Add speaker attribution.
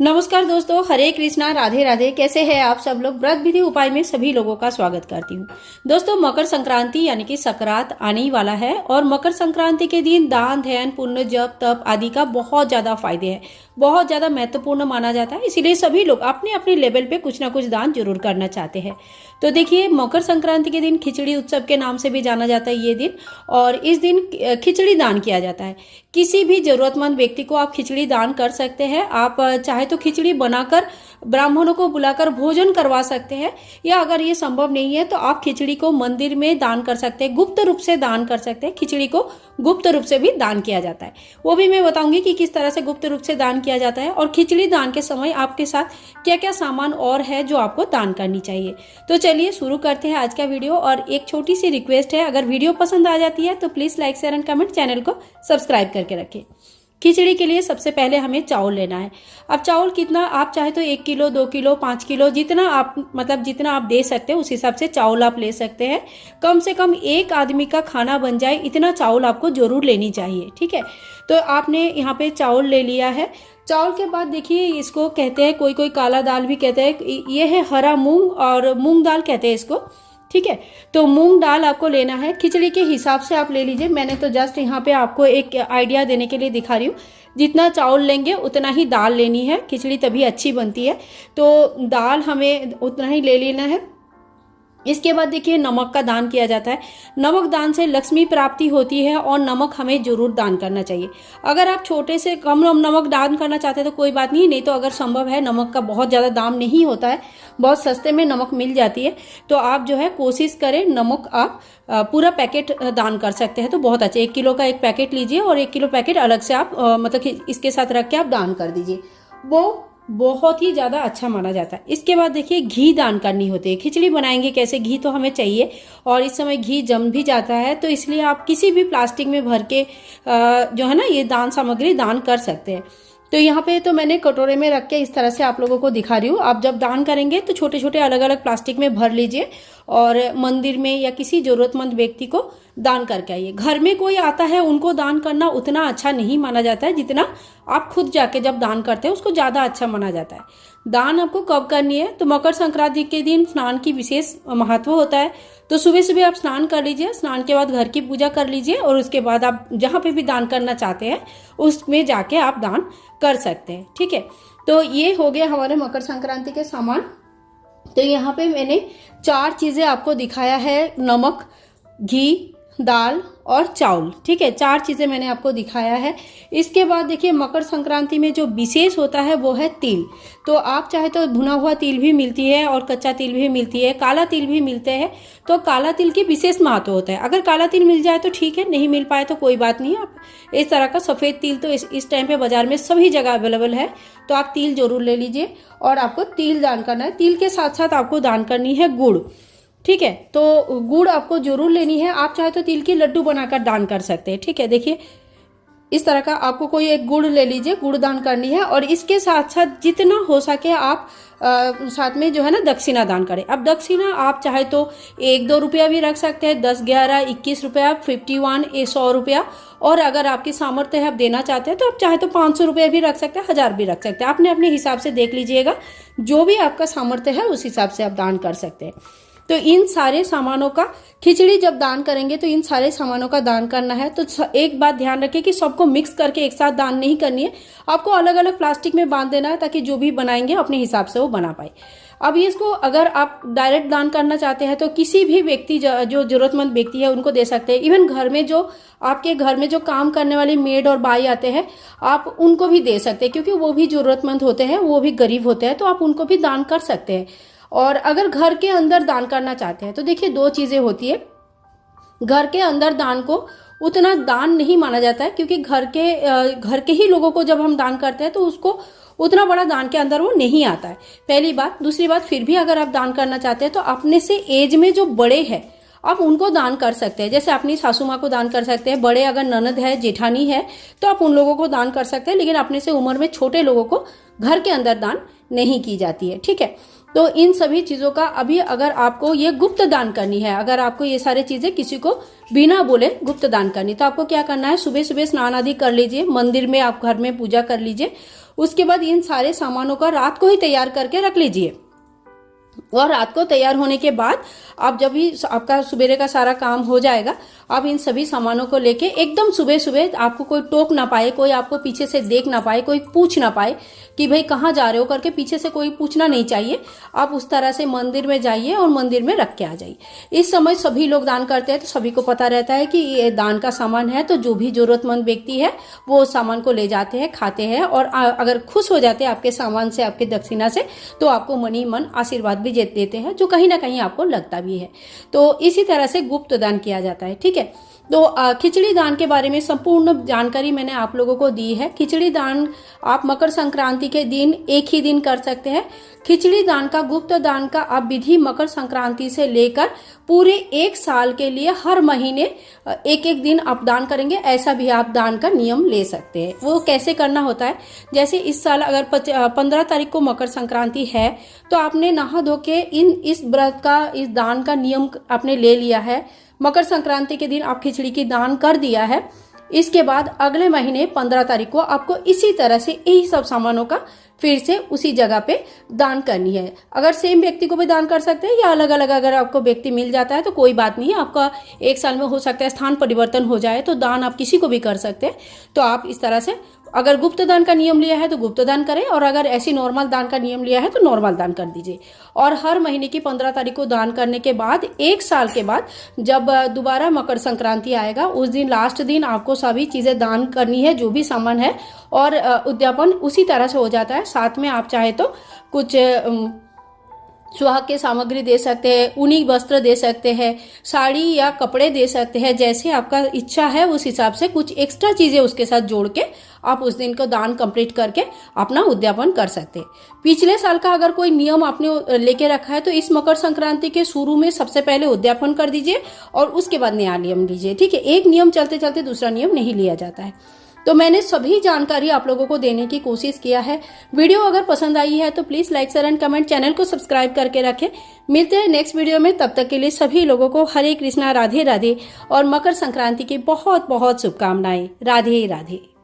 Speaker 1: नमस्कार दोस्तों, हरे कृष्णा, राधे राधे। कैसे हैं आप सब लोग। व्रत विधि उपाय में सभी लोगों का स्वागत करती हूँ। दोस्तों, मकर संक्रांति यानी कि सकरात आने ही वाला है और मकर संक्रांति के दिन दान ध्यान पुण्य जप तप आदि का बहुत ज्यादा फायदे हैं, बहुत ज्यादा महत्वपूर्ण माना जाता है। इसीलिए सभी लोग अपने अपने लेवल पे कुछ ना कुछ दान जरूर करना चाहते हैं। तो देखिए, मकर संक्रांति के दिन खिचड़ी उत्सव के नाम से भी जाना जाता है ये दिन, और इस दिन खिचड़ी दान किया जाता है। किसी भी जरूरतमंद व्यक्ति को आप खिचड़ी दान कर सकते हैं। आप चाहे तो खिचड़ी बनाकर ब्राह्मणों को बुलाकर भोजन करवा सकते हैं, या अगर ये संभव नहीं है तो आप खिचड़ी को मंदिर में दान कर सकते हैं, गुप्त रूप से दान कर सकते हैं। खिचड़ी को गुप्त रूप से भी दान किया जाता है, वो भी मैं बताऊंगी कि किस तरह से गुप्त रूप से दान किया जाता है, और खिचड़ी दान के समय आपके साथ क्या क्या सामान और है जो आपको दान करनी चाहिए। तो चलिए शुरू करते हैं आज का वीडियो। और एक छोटी सी रिक्वेस्ट है, अगर वीडियो पसंद आ जाती है तो please like share and comment, channel को सब्सक्राइब करके रखें। खिचड़ी के लिए सबसे पहले हमें चावल लेना है। अब चावल कितना, आप चाहे तो 1 किलो 2 किलो 5 किलो जितना आप जितना आप दे सकते हैं उस हिसाब से चावल आप ले सकते हैं। कम से कम एक आदमी का खाना बन जाए इतना चावल आपको जरूर लेनी चाहिए, ठीक है। तो आपने यहाँ पे चावल ले लिया है। चावल के बाद देखिए, इसको कहते हैं, कोई कोई काला दाल भी कहते हैं, ये है हरा मूंग और मूंग दाल कहते हैं इसको, ठीक है। तो मूंग दाल आपको लेना है, खिचड़ी के हिसाब से आप ले लीजिए। मैंने तो जस्ट यहाँ पे आपको एक आइडिया देने के लिए दिखा रही हूँ। जितना चावल लेंगे उतना ही दाल लेनी है, खिचड़ी तभी अच्छी बनती है। तो दाल हमें उतना ही ले लेना है। इसके बाद देखिए, नमक का दान किया जाता है। नमक दान से लक्ष्मी प्राप्ति होती है और नमक हमें जरूर दान करना चाहिए। अगर आप छोटे से कम नमक दान करना चाहते हैं तो कोई बात नहीं तो अगर संभव है, नमक का बहुत ज़्यादा दाम नहीं होता है, बहुत सस्ते में नमक मिल जाती है, तो आप जो है कोशिश करें नमक आप पूरा पैकेट दान कर सकते हैं तो बहुत अच्छा। 1 किलो का एक पैकेट लीजिए और 1 किलो पैकेट अलग से आप इसके साथ रख के आप दान कर दीजिए, वो बहुत ही ज़्यादा अच्छा माना जाता है। इसके बाद देखिए, घी दान करनी होती है। खिचड़ी बनाएंगे कैसे, घी तो हमें चाहिए, और इस समय घी जम भी जाता है, तो इसलिए आप किसी भी प्लास्टिक में भर के जो है ना ये दान सामग्री दान कर सकते हैं। तो यहाँ पे तो मैंने कटोरे में रख के इस तरह से आप लोगों को दिखा रही हूँ। आप जब दान करेंगे तो छोटे छोटे अलग अलग प्लास्टिक में भर लीजिए और मंदिर में या किसी जरूरतमंद व्यक्ति को दान करके आइए। घर में कोई आता है उनको दान करना उतना अच्छा नहीं माना जाता है जितना आप खुद जाके जब दान करते हैं उसको ज़्यादा अच्छा माना जाता है। दान आपको कब करनी है, तो मकर संक्रांति के दिन स्नान की विशेष महत्व होता है। तो सुबह सुबह आप स्नान कर लीजिए, स्नान के बाद घर की पूजा कर लीजिए, और उसके बाद आप जहाँ पे भी दान करना चाहते हैं उसमें जाके आप दान कर सकते हैं, ठीक है। तो ये हो गया हमारे मकर संक्रांति के सामान। तो यहाँ पे मैंने 4 चीजें आपको दिखाया है, नमक, घी, दाल और चावल, ठीक है। 4 चीजें मैंने आपको दिखाया है। इसके बाद देखिए, मकर संक्रांति में जो विशेष होता है वो है तिल। तो आप चाहे तो भुना हुआ तिल भी मिलती है और कच्चा तिल भी मिलती है, काला तिल भी मिलते हैं। तो काला तिल की विशेष महत्व होता है। अगर काला तिल मिल जाए तो ठीक है, नहीं मिल पाए तो कोई बात नहीं। आप इस तरह का सफेद तिल तो इस टाइम पे बाजार में सभी जगह अवेलेबल है, तो आप तिल जरूर ले लीजिए और आपको तिल दान करना है। तिल के साथ साथ आपको दान करनी है गुड़, ठीक है। तो गुड़ आपको जरूर लेनी है। आप चाहे तो तिल की लड्डू बनाकर दान कर सकते हैं, ठीक है। देखिए, इस तरह का आपको कोई एक गुड़ ले लीजिए, गुड़ दान करनी है। और इसके साथ साथ जितना हो सके आप साथ में जो है ना दक्षिणा दान करें। अब दक्षिणा आप चाहे तो 1-2 रुपया भी रख सकते हैं, 10, 11, 21 रुपया, 51, 100 रुपया, और अगर आपकी सामर्थ्य है आप देना चाहते हैं तो आप चाहे तो 500 रुपया भी रख सकते हैं, 1000 भी रख सकते हैं। आपने अपने हिसाब से देख लीजिएगा, जो भी आपका सामर्थ्य है उस हिसाब से आप दान कर सकते हैं। तो इन सारे सामानों का, खिचड़ी जब दान करेंगे तो इन सारे सामानों का दान करना है। तो एक बात ध्यान रखिए कि सबको मिक्स करके एक साथ दान नहीं करनी है, आपको अलग अलग प्लास्टिक में बांध देना है ताकि जो भी बनाएंगे अपने हिसाब से वो बना पाए। अब इसको अगर आप डायरेक्ट दान करना चाहते हैं तो किसी भी व्यक्ति जो जरूरतमंद व्यक्ति है उनको दे सकते हैं। इवन घर में जो आपके घर में जो काम करने वाली मेड और बाई आते हैं, आप उनको भी दे सकते हैं, क्योंकि वो भी जरूरतमंद होते हैं, वो भी गरीब होते हैं, तो आप उनको भी दान कर सकते हैं। और अगर घर के अंदर दान करना चाहते हैं तो देखिए, 2 चीजें होती है। घर के अंदर दान को उतना दान नहीं माना जाता है, क्योंकि घर के ही लोगों को जब हम दान करते हैं तो उसको उतना बड़ा दान के अंदर वो नहीं आता है, पहली बात। दूसरी बात, फिर भी अगर आप दान करना चाहते हैं तो अपने से एज में जो बड़े हैं आप उनको दान कर सकते हैं। जैसे अपनी सासू माँ को दान कर सकते हैं, बड़े अगर ननद है, जेठानी है, तो आप उन लोगों को दान कर सकते हैं, लेकिन अपने से उम्र में छोटे लोगों को घर के अंदर दान नहीं की जाती है, ठीक है। तो इन सभी चीजों का अभी अगर आपको ये गुप्त दान करनी है, अगर आपको ये सारी चीजें किसी को बिना बोले गुप्त दान करनी, तो आपको क्या करना है, सुबह सुबह स्नान आदि कर लीजिए, मंदिर में आप घर में पूजा कर लीजिए, उसके बाद इन सारे सामानों का रात को ही तैयार करके रख लीजिए। और रात को तैयार होने के बाद आप जब भी आपका सुबेरे का सारा काम हो जाएगा, आप इन सभी सामानों को लेके एकदम सुबह सुबह, आपको कोई टोक ना पाए, कोई आपको पीछे से देख ना पाए, कोई पूछ ना पाए कि भाई कहाँ जा रहे हो करके, पीछे से कोई पूछना नहीं चाहिए। आप उस तरह से मंदिर में जाइए और मंदिर में रख के आ जाइए। इस समय सभी लोग दान करते हैं तो सभी को पता रहता है कि ये दान का सामान है, तो जो भी जरूरतमंद व्यक्ति है वो उस सामान को ले जाते हैं, खाते हैं, और अगर खुश हो जाते हैं आपके सामान से, आपके दक्षिणा से, तो आपको मनी मन आशीर्वाद भी देते हैं, जो कहीं ना कहीं आपको लगता भी है। तो इसी तरह से गुप्त दान किया जाता है। ठीक है, तो खिचड़ी दान के बारे में संपूर्ण जानकारी मैंने आप लोगों को दी है। खिचड़ी दान आप मकर संक्रांति के दिन एक ही दिन कर सकते हैं। खिचड़ी दान का, गुप्त दान का आप विधि मकर संक्रांति से लेकर पूरे 1 साल के लिए हर महीने एक एक दिन आप दान करेंगे, ऐसा भी आप दान का नियम ले सकते हैं। वो कैसे करना होता है, जैसे इस साल अगर 15 तारीख को मकर संक्रांति है, तो आपने नहा धो के इस व्रत का, इस दान का नियम आपने ले लिया है। मकर संक्रांति के दिन आप खिचड़ी की दान कर दिया है। इसके बाद अगले महीने 15 तारीख को आपको इसी तरह से यही सब सामानों का फिर से उसी जगह पे दान करनी है। अगर सेम व्यक्ति को भी दान कर सकते हैं या अलग अलग अगर आपको व्यक्ति मिल जाता है तो कोई बात नहीं है। आपका 1 साल में हो सकता है स्थान परिवर्तन हो जाए, तो दान आप किसी को भी कर सकते हैं। तो आप इस तरह से अगर गुप्त दान का नियम लिया है तो गुप्त दान करें, और अगर ऐसी नॉर्मल दान का नियम लिया है तो नॉर्मल दान कर दीजिए। और हर महीने की 15 तारीख को दान करने के बाद 1 साल के बाद जब दोबारा मकर संक्रांति आएगा, उस दिन लास्ट दिन आपको सभी चीजें दान करनी है, जो भी सामान है, और उद्यापन उसी तरह से हो जाता है। साथ में आप चाहे तो कुछ सुहाग के सामग्री दे सकते हैं, ऊनी वस्त्र दे सकते हैं, साड़ी या कपड़े दे सकते हैं, जैसे आपका इच्छा है उस हिसाब से कुछ एक्स्ट्रा चीजें उसके साथ जोड़ के आप उस दिन को दान कंप्लीट करके अपना उद्यापन कर सकते हैं। पिछले साल का अगर कोई नियम आपने लेके रखा है तो इस मकर संक्रांति के शुरू में सबसे पहले उद्यापन कर दीजिए और उसके बाद नया नियम लीजिए। ठीक है, एक नियम चलते चलते दूसरा नियम नहीं लिया जाता है। तो मैंने सभी जानकारी आप लोगों को देने की कोशिश किया है। वीडियो अगर पसंद आई है तो please like, share and comment, channel को सब्सक्राइब करके रखें। मिलते हैं नेक्स्ट वीडियो में, तब तक के लिए सभी लोगों को हरे कृष्णा, राधे राधे, और मकर संक्रांति की बहुत बहुत शुभकामनाएं। राधे राधे।